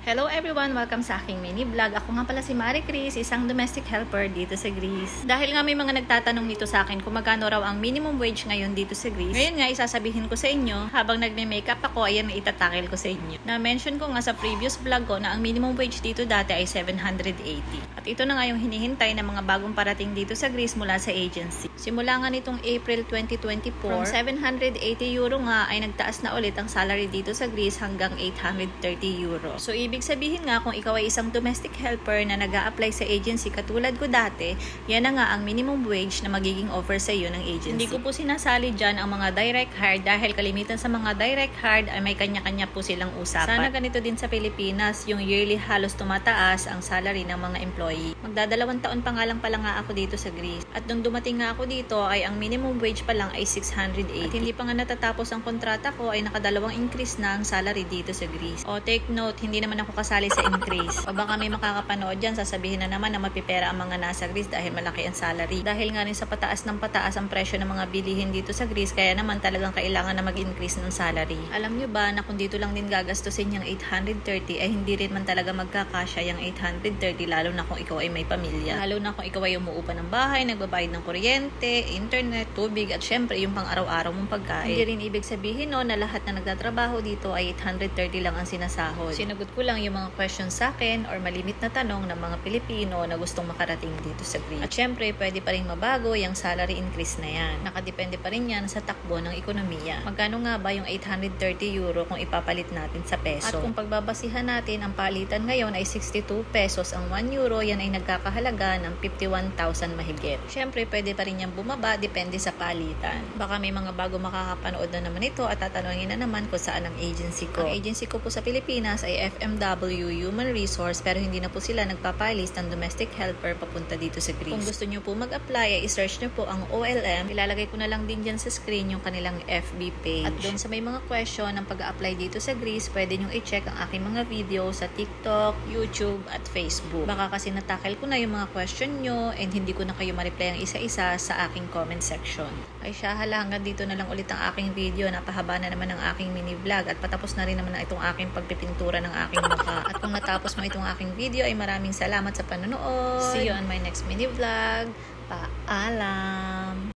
Hello everyone! Welcome sa aking mini vlog. Ako nga pala si Marie Chris, isang domestic helper dito sa Greece. Dahil nga may mga nagtatanong nito sa akin kung magkano raw ang minimum wage ngayon dito sa Greece. Ngayon nga isasabihin ko sa inyo, habang nagme-makeup ako, ayan na itatakil ko sa inyo. Na-mention ko nga sa previous vlog ko na ang minimum wage dito dati ay 780. At ito na nga yung hinihintay ng mga bagong parating dito sa Greece mula sa agency. Simula nga nitong April 2024, from 780 euro nga ay nagtaas na ulit ang salary dito sa Greece hanggang 830 euro. So ibig sabihin nga kung ikaw ay isang domestic helper na nag-a-apply sa agency katulad ko dati, yan na nga ang minimum wage na magiging offer sa iyo ng agency. Hindi ko po sinasali dyan ang mga direct hire dahil kalimitan sa mga direct hire ay may kanya-kanya po silang usapan. Sana ganito din sa Pilipinas, yung yearly halos tumataas ang salary ng mga employee. Magdadalawang taon pa nga nga ako dito sa Greece. At nung dumating nga ako dito ay ang minimum wage pa lang ay 680. At hindi pa nga natatapos ang kontrata ko ay nakadalawang increase na ang salary dito sa Greece. O take note, hindi naman ako kasali sa increase. O baka may makakapanood dyan, sasabihin na naman na mapipera ang mga nasa Greece dahil malaki ang salary. Dahil nga rin sa pataas ng pataas ang presyo ng mga bilihin dito sa Greece, kaya naman talagang kailangan na mag-increase ng salary. Alam nyo ba na kung dito lang din gagastusin yung 830 ay hindi rin man talaga magkakasya yung 830 lalo na kung ikaw ay may pamilya. Lalo na kung ikaw ay umuupa ng bahay, nagbabayad ng kuryente, internet, tubig at syempre yung pang araw-araw mong pagkain. Hindi rin ibig sabihin no na lahat na nagtatrabaho dito ay 830 lang ang sinasahod. Sinagot ko lang yung mga questions sa akin or malimit na tanong ng mga Pilipino na gustong makarating dito sa Greece. At syempre, pwede pa rin mabago yung salary increase na yan. Nakadepende pa rin yan sa takbo ng ekonomiya. Magkano nga ba yung 830 euro kung ipapalit natin sa peso? At kung pagbabasihan natin, ang palitan ngayon ay 62 pesos. Ang 1 euro, yan ay nagkakahalaga ng 51,000 mahigit. Syempre, pwede pa rin yan bumaba, depende sa palitan. Baka may mga bago makakapanood na naman ito at tatanungin na naman kung saan ang agency ko. Ang agency ko po sa Pilipinas ay FMW Human Resource pero hindi na po sila nagpapalis ng domestic helper papunta dito sa Greece. Kung gusto nyo po mag-apply, ay i-search nyo po ang OLM. Ilalagay ko na lang din dyan sa screen yung kanilang FB page. At doon sa may mga question ng pag-apply dito sa Greece, pwede nyo i-check ang aking mga video sa TikTok, YouTube, at Facebook. Baka kasi natakil ko na yung mga question nyo and hindi ko na kayo ma-reply ang isa-isa sa aking comment section. Ay siya, hanggang dito na lang ulit ang aking video. Napahaba na naman ang aking mini vlog at patapos na rin naman itong aking pagpipintura ng aking mukha. At kung natapos mo itong aking video ay maraming salamat sa panonood. See you on my next mini vlog. Paalam!